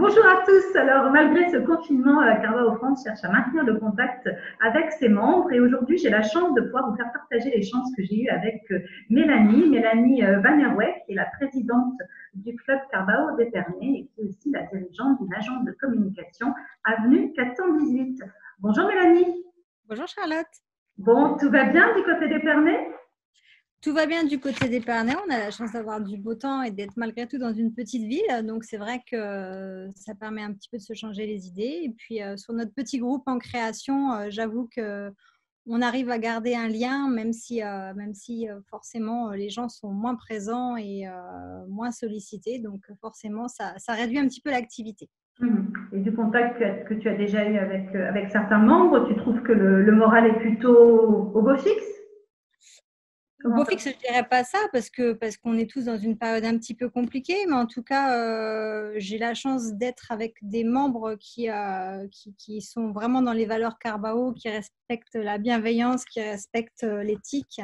Bonjour à tous. Alors, malgré ce confinement, Carvao France cherche à maintenir le contact avec ses membres. Et aujourd'hui, j'ai la chance de pouvoir vous faire partager les chances que j'ai eues avec Mélanie Van Herweg, qui est la présidente du club Carvao d'Épernay et qui est aussi la dirigeante d'une agence de communication avenue 418. Bonjour Mélanie. Bonjour Charlotte. Bon, tout va bien du côté d'Épernay? Tout va bien du côté d'Épernay. On a la chance d'avoir du beau temps et d'être malgré tout dans une petite ville. Donc, c'est vrai que ça permet un petit peu de se changer les idées. Et puis, sur notre petit groupe en création, j'avoue qu'on arrive à garder un lien, même si forcément les gens sont moins présents et moins sollicités. Donc, forcément, ça réduit un petit peu l'activité. Et du contact que tu as déjà eu avec certains membres, tu trouves que le moral est plutôt au beau fixe? Beau fixe, je ne dirais pas ça parce qu'on est tous dans une période un petit peu compliquée, mais en tout cas, j'ai la chance d'être avec des membres qui sont vraiment dans les valeurs Carvao, qui respectent la bienveillance, qui respectent l'éthique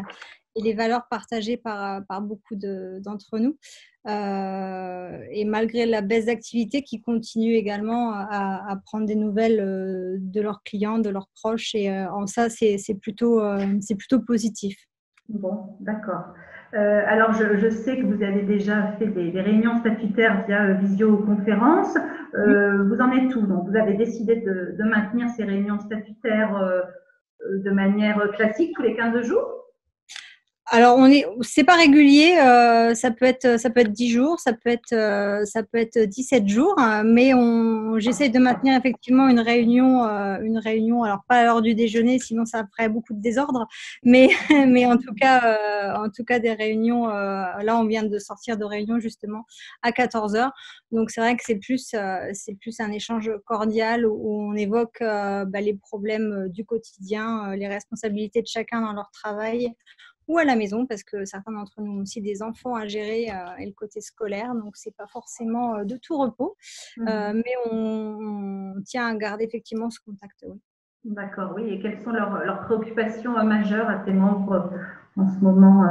et les valeurs partagées par beaucoup d'entre nous. Et malgré la baisse d'activité, qui continue également à prendre des nouvelles de leurs clients, de leurs proches, et en ça, c'est plutôt positif. Bon, d'accord. Alors, je sais que vous avez déjà fait des réunions statutaires via visioconférence. Vous en êtes où? Donc, vous avez décidé de maintenir ces réunions statutaires de manière classique tous les 15 jours? Alors, c'est pas régulier, ça peut être 10 jours, ça peut être 17 jours, mais j'essaye de maintenir effectivement une réunion, alors pas à l'heure du déjeuner, sinon ça ferait beaucoup de désordre, mais, mais en tout cas des réunions, là on vient de sortir de réunion justement à 14 heures, donc c'est vrai que c'est plus un échange cordial où on évoque les problèmes du quotidien, les responsabilités de chacun dans leur travail, ou à la maison, parce que certains d'entre nous ont aussi des enfants à gérer et le côté scolaire, donc c'est pas forcément de tout repos, mais on tient à garder effectivement ce contact. Oui. D'accord, oui. Et quelles sont leurs préoccupations majeures à tes membres en ce moment?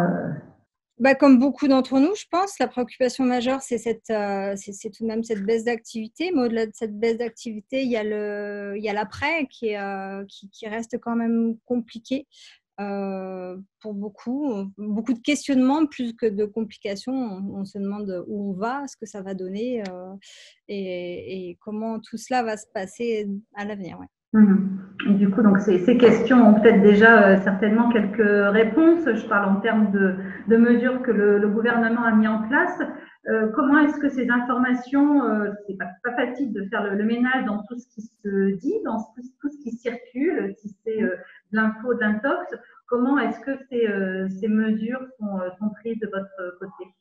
Comme beaucoup d'entre nous, je pense, la préoccupation majeure, c'est c'est tout de même cette baisse d'activité. Mais au-delà de cette baisse d'activité, il y a l'après qui reste quand même compliqué. Pour beaucoup de questionnements plus que de complications. On se demande où on va, ce que ça va donner et comment tout cela va se passer à l'avenir. Ouais. Et du coup, donc ces questions ont peut-être déjà certainement quelques réponses. Je parle en termes de mesures que le gouvernement a mis en place. Comment est-ce que ces informations, c'est pas facile de faire le ménage dans tout ce qui se dit, dans tout ce qui circule, si c'est de l'info, de l'intox, comment est-ce que ces mesures sont prises de votre côté?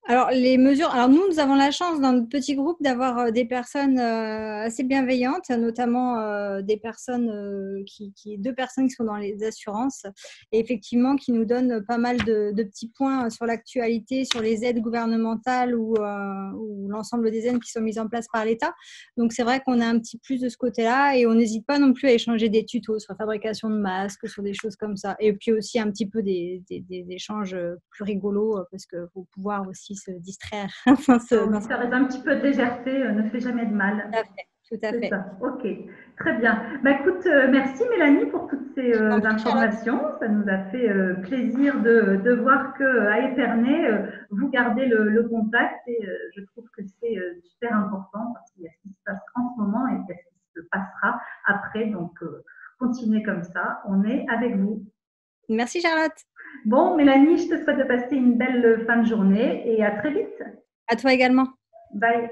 Alors, les mesures. Alors, nous avons la chance dans notre petit groupe d'avoir des personnes assez bienveillantes, notamment deux personnes qui sont dans les assurances et effectivement qui nous donnent pas mal de petits points sur l'actualité, sur les aides gouvernementales ou l'ensemble des aides qui sont mises en place par l'État. Donc, c'est vrai qu'on a un petit plus de ce côté-là et on n'hésite pas non plus à échanger des tutos sur la fabrication de masques, sur des choses comme ça. Et puis aussi un petit peu des échanges plus rigolos parce qu'il faut pouvoir aussi se distraire. Ça reste un petit peu de légèreté, ne fait jamais de mal. Tout à fait. C'est ça, ok, très bien. Écoute, merci Mélanie pour toutes ces informations. Ça nous a fait plaisir de voir qu'à Épernay, vous gardez le contact et je trouve que c'est super important parce qu'il y a ce qui se passe en ce moment et ce qui se passera après. Donc, continuez comme ça, on est avec vous. Merci Charlotte. Bon, Mélanie, je te souhaite de passer une belle fin de journée et à très vite. À toi également. Bye.